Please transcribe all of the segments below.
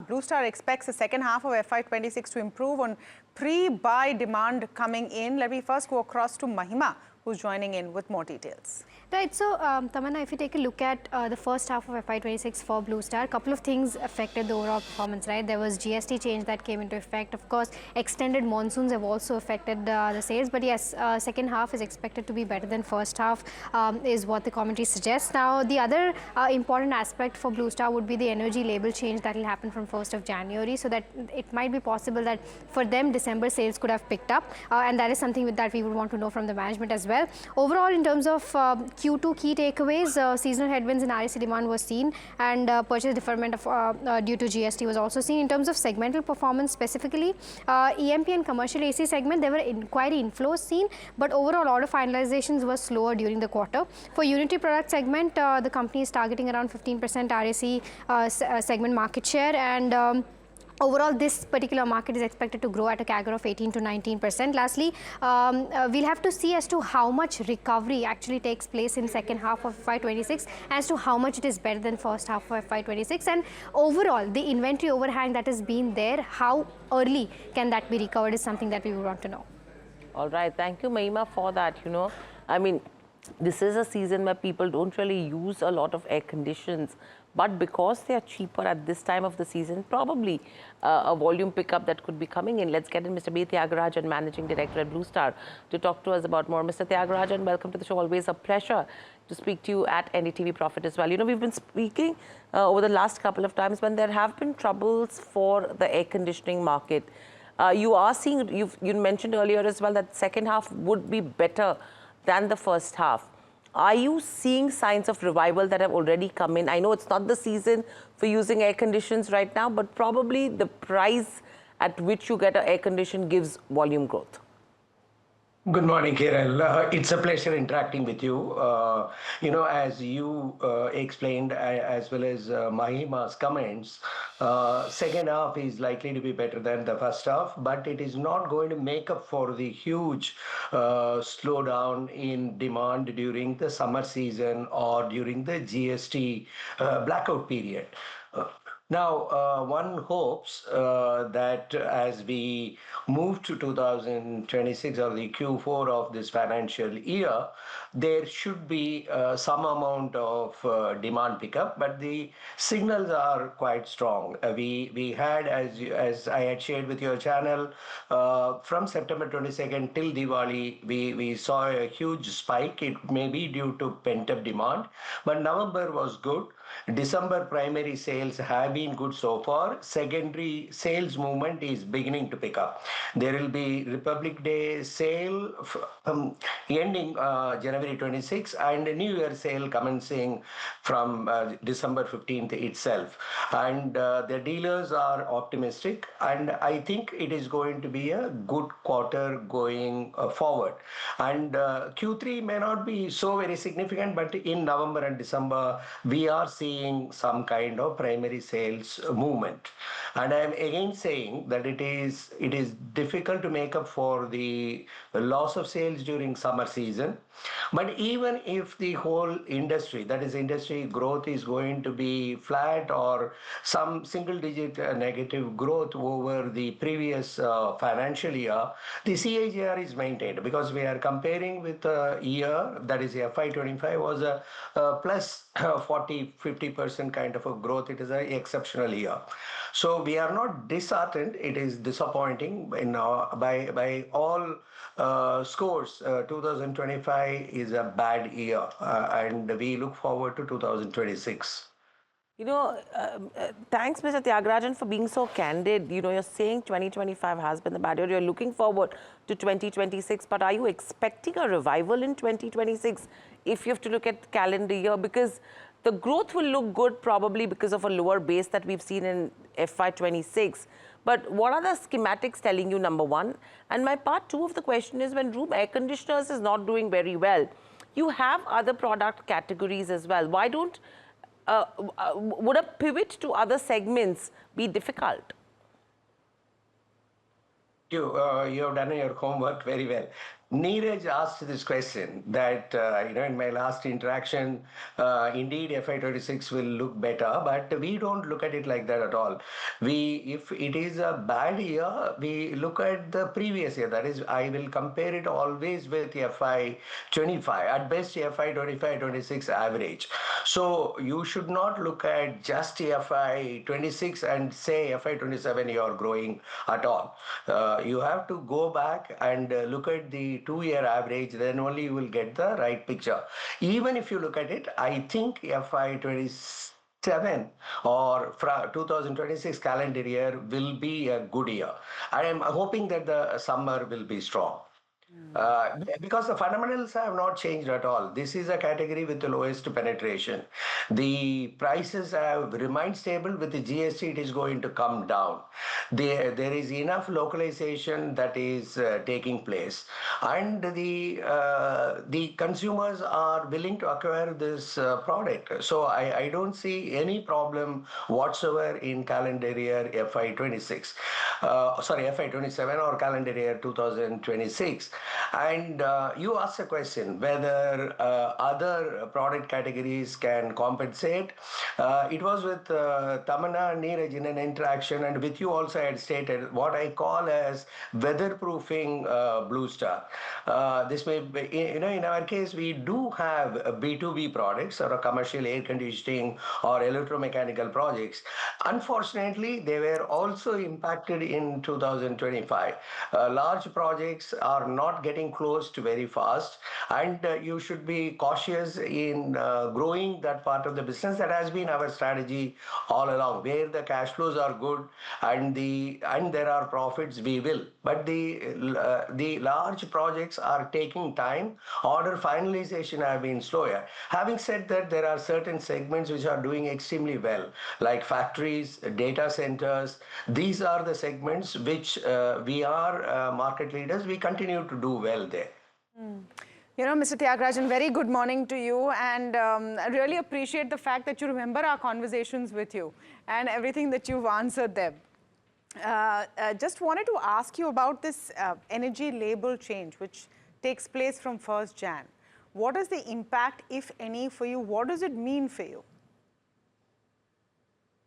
Blue Star expects the second half of FY26 to improve on pre-buy demand coming in. Let me first go across to Mahima, who's joining in with more details. Right, so Tamanna, if you take a look at the first half of FY26 for Blue Star, a couple of things affected the overall performance, right? There was GST change that came into effect. Of course, extended monsoons have also affected the sales. But yes, second half is expected to be better than first half, is what the commentary suggests. Now, the other important aspect for Blue Star would be the energy label change that will happen from 1st of January. So that it might be possible that for them, December sales could have picked up. And that is something that we would want to know from the management as well. Overall, in terms of Q2 key takeaways, seasonal headwinds in REC demand was seen, and purchase deferment of, due to GST was also seen. In terms of segmental performance specifically, EMP and commercial AC segment, there were inquiry inflows seen, but overall order finalizations were slower during the quarter. For unitary product segment, the company is targeting around 15% REC segment market share, and overall, this particular market is expected to grow at a CAGR of 18 to 19%. Lastly, we'll have to see as to how much recovery actually takes place in second half of FY26, as to how much it is better than first half of FY26. And overall, the inventory overhang that has been there, how early can that be recovered is something that we would want to know. All right. Thank you, Mahima, for that. I mean, this is a season where people don't really use a lot of air conditions. But because they are cheaper at this time of the season, probably a volume pickup that could be coming in. Let's get in Mr. B. Thiagarajan, Managing Director at Blue Star, to talk to us about more. Mr. Thiagarajan, welcome to the show. Always a pleasure to speak to you at NDTV Profit as well. We've been speaking over the last couple of times when there have been troubles for the air conditioning market. You are seeing, you mentioned earlier as well that second half would be better than the first half. Are you seeing signs of revival that have already come in? I know it's not the season for using air conditions right now, but probably the price at which you get an air condition gives volume growth. Good morning, Kiral. It's a pleasure interacting with you. As you explained, as well as Mahima's comments, second half is likely to be better than the first half, but it is not going to make up for the huge slowdown in demand during the summer season or during the GST blackout period. Now, one hopes that as we move to 2026 or the Q4 of this financial year, there should be some amount of demand pickup, but the signals are quite strong. We had, as I had shared with your channel, from September 22nd till Diwali, we saw a huge spike. It may be due to pent-up demand, but November was good. December primary sales have been good so far. Secondary sales movement is beginning to pick up. There will be Republic Day sale ending January 26 and a New Year sale commencing from December 15th itself. And the dealers are optimistic, and I think it is going to be a good quarter going forward. And Q3 may not be so very significant, but in November and December, we are seeing some kind of primary sales movement. And I am again saying that it is difficult to make up for the loss of sales during summer season. But even if the whole industry, that is industry growth, is going to be flat or some single-digit negative growth over the previous financial year, the CAGR is maintained because we are comparing with a year, that is FY25 was a plus 40-50% kind of a growth. It is an exceptional year. So we are not disheartened. It is disappointing by all scores. 2025 is a bad year, and we look forward to 2026. Thanks, Mr. Thiagarajan, for being so candid. You're saying 2025 has been the bad year. You're looking forward to 2026, but are you expecting a revival in 2026 if you have to look at calendar year? Because the growth will look good probably because of a lower base that we've seen in FY26. But what are the schematics telling you, number one? And my part two of the question is, when room air conditioners is not doing very well, you have other product categories as well. Why don't, would a pivot to other segments be difficult? You have done your homework very well. Neeraj asked this question that, in my last interaction, indeed FY26 will look better, but we don't look at it like that at all. If it is a bad year, we look at the previous year. That is, I will compare it always with FY25, at best FY25-26 average. So you should not look at just FY26 and say FY27 you are growing at all. You have to go back and look at the 2-year average, then only you will get the right picture. Even if you look at it, I think FY27 or 2026 calendar year will be a good year. I am hoping that the summer will be strong. Because the fundamentals have not changed at all. This is a category with the lowest penetration. The prices have remained stable. With the GST, it is going to come down. There is enough localization that is taking place, and the consumers are willing to acquire this product. So I don't see any problem whatsoever in calendar year FY26. FY27 or calendar year 2026. And you asked a question whether other product categories can compensate. It was with Tamanna and Neeraj in an interaction, and with you also I had stated what I call as weatherproofing Blue Star. This may be, in our case, we do have B2B products or a commercial air conditioning or electromechanical projects. Unfortunately, they were also impacted in 2025. Large projects are not getting closed very fast, and you should be cautious in growing that part of the business. That has been our strategy all along. Where the cash flows are good and there are profits, we will. But the large projects are taking time. Order finalization have been slower. Having said that, there are certain segments which are doing extremely well, like factories, data centers. These are the segments which we are market leaders. We continue to do well there. Mr. Thiagarajan, very good morning to you, and I really appreciate the fact that you remember our conversations with you and everything that you've answered them. Just wanted to ask you about this energy label change, which takes place from 1st Jan. What is the impact, if any, for you? What does it mean for you?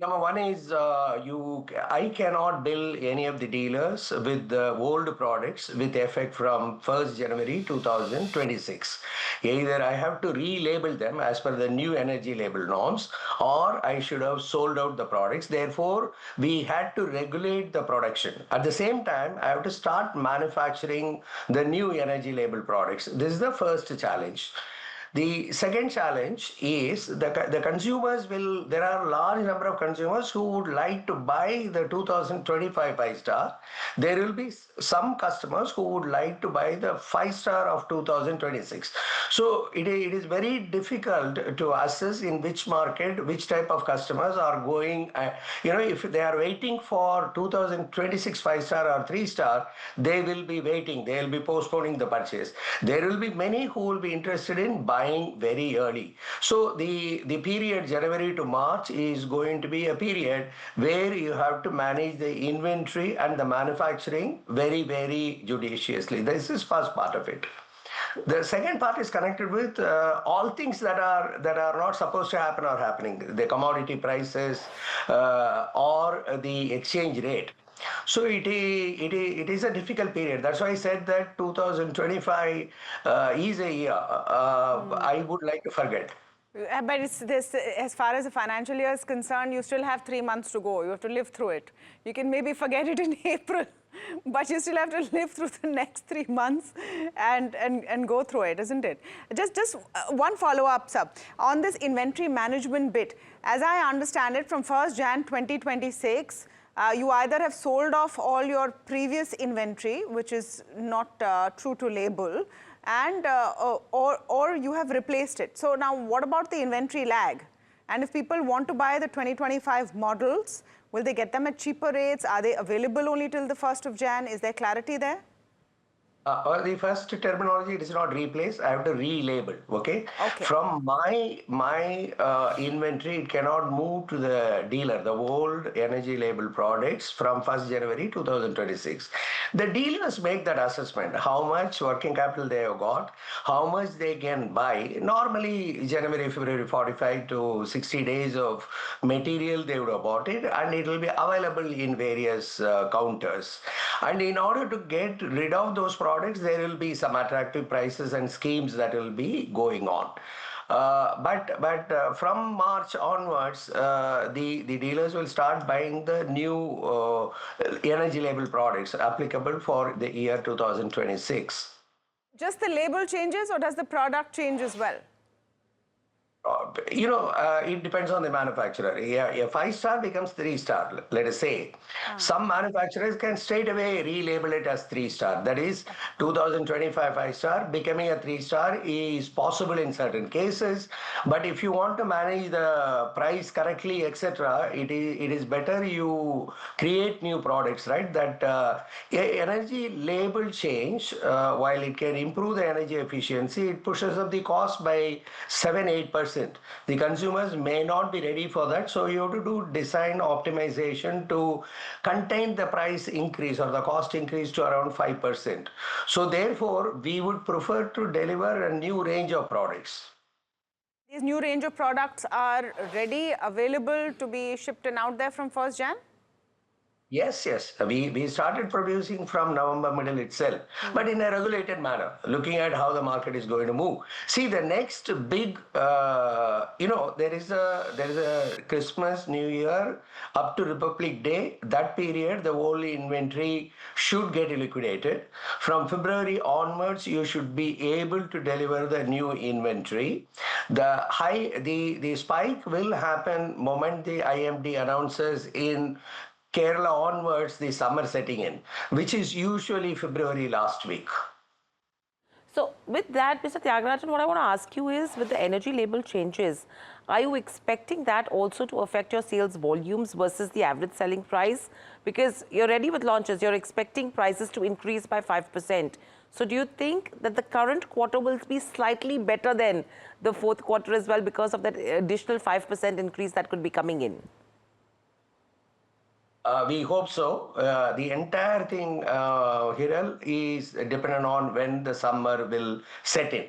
Number one is I cannot bill any of the dealers with the old products with effect from 1st January 2026. Either I have to relabel them as per the new energy label norms, or I should have sold out the products. Therefore, we had to regulate the production. At the same time, I have to start manufacturing the new energy label products. This is the first challenge. The second challenge is the consumers will, there are a large number of consumers who would like to buy the 2025 5-star. There will be some customers who would like to buy the 5-star of 2026. So it is very difficult to assess in which market, which type of customers are going. If they are waiting for 2026 5-star or 3-star, they will be waiting. They will be postponing the purchase. There will be many who will be interested in buying very early. So the period January to March is going to be a period where you have to manage the inventory and the manufacturing very, very judiciously. This is first part of it. The second part is connected with all things that are not supposed to happen are happening. The commodity prices or the exchange rate. So it is a difficult period. That's why I said that 2025 is a year I would like to forget. But it's this, as far as the financial year is concerned, you still have 3 months to go. You have to live through it. You can maybe forget it in April, but you still have to live through the next 3 months and go through it, isn't it? Just one follow-up, sir. On this inventory management bit, as I understand it, from 1st Jan 2026, you either have sold off all your previous inventory, which is not true to label, and or you have replaced it. So now what about the inventory lag? And if people want to buy the 2025 models, will they get them at cheaper rates? Are they available only till the 1st of Jan? Is there clarity there? The first terminology, it is not replace. I have to relabel. Okay. Okay. From my inventory, it cannot move to the dealer. The old energy label products from 1st January 2026. The dealers make that assessment. How much working capital they have got, how much they can buy. Normally, January, February, 45 to 60 days of material they would have bought it, and it will be available in various counters. And in order to get rid of those products, there will be some attractive prices and schemes that will be going on. But from March onwards, the dealers will start buying the new energy label products applicable for the year 2026. Just the label changes, or does the product change as well? It depends on the manufacturer. Yeah, a 5-star becomes 3-star, let us say. Some manufacturers can straight away relabel it as 3-star. That is, 2025 5-star becoming a 3-star is possible in certain cases. But if you want to manage the price correctly, etc., it is better you create new products, right? That energy label change, while it can improve the energy efficiency, it pushes up the cost by 7-8%. The consumers may not be ready for that, so you have to do design optimization to contain the price increase or the cost increase to around 5%. So therefore, we would prefer to deliver a new range of products. These new range of products are ready, available to be shipped and out there from 1st Jan? Yes, yes. We started producing from November middle itself, but in a regulated manner, looking at how the market is going to move. See, the next big, there is a Christmas, New Year, up to Republic Day. That period, the whole inventory should get liquidated. From February onwards, you should be able to deliver the new inventory. The spike will happen moment the IMD announces in Kerala onwards, the summer setting in, which is usually February last week. So with that, Mr. Thiagarajan, what I want to ask you is, with the energy label changes, are you expecting that also to affect your sales volumes versus the average selling price? Because you're ready with launches, you're expecting prices to increase by 5%. So do you think that the current quarter will be slightly better than the fourth quarter as well because of that additional 5% increase that could be coming in? We hope so. The entire thing, Hiral, is dependent on when the summer will set in.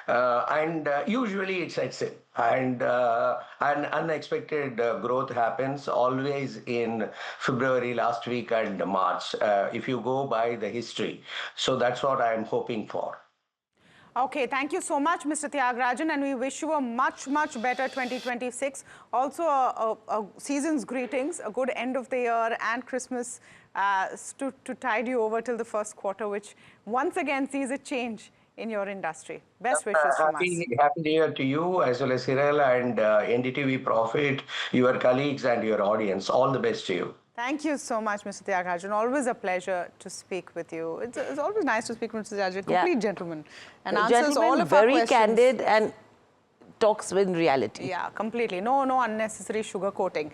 And usually it sets in. And an unexpected growth happens always in February last week and March, if you go by the history. So that's what I'm hoping for. Okay, thank you so much, Mr. Thiagarajan, and we wish you a much, much better 2026. Also, a season's greetings, a good end of the year and Christmas to tide you over till the first quarter, which once again sees a change in your industry. Best wishes from us. Happy New Year to you, as well as Hiral and NDTV Profit, your colleagues and your audience. All the best to you. Thank you so much, Mr. Thiagarajan. Always a pleasure to speak with you. It's always nice to speak with Mr. Thiagarajan, complete gentleman, and answers all of our questions. Very candid and talks with reality. Yeah, completely. No unnecessary sugar coating.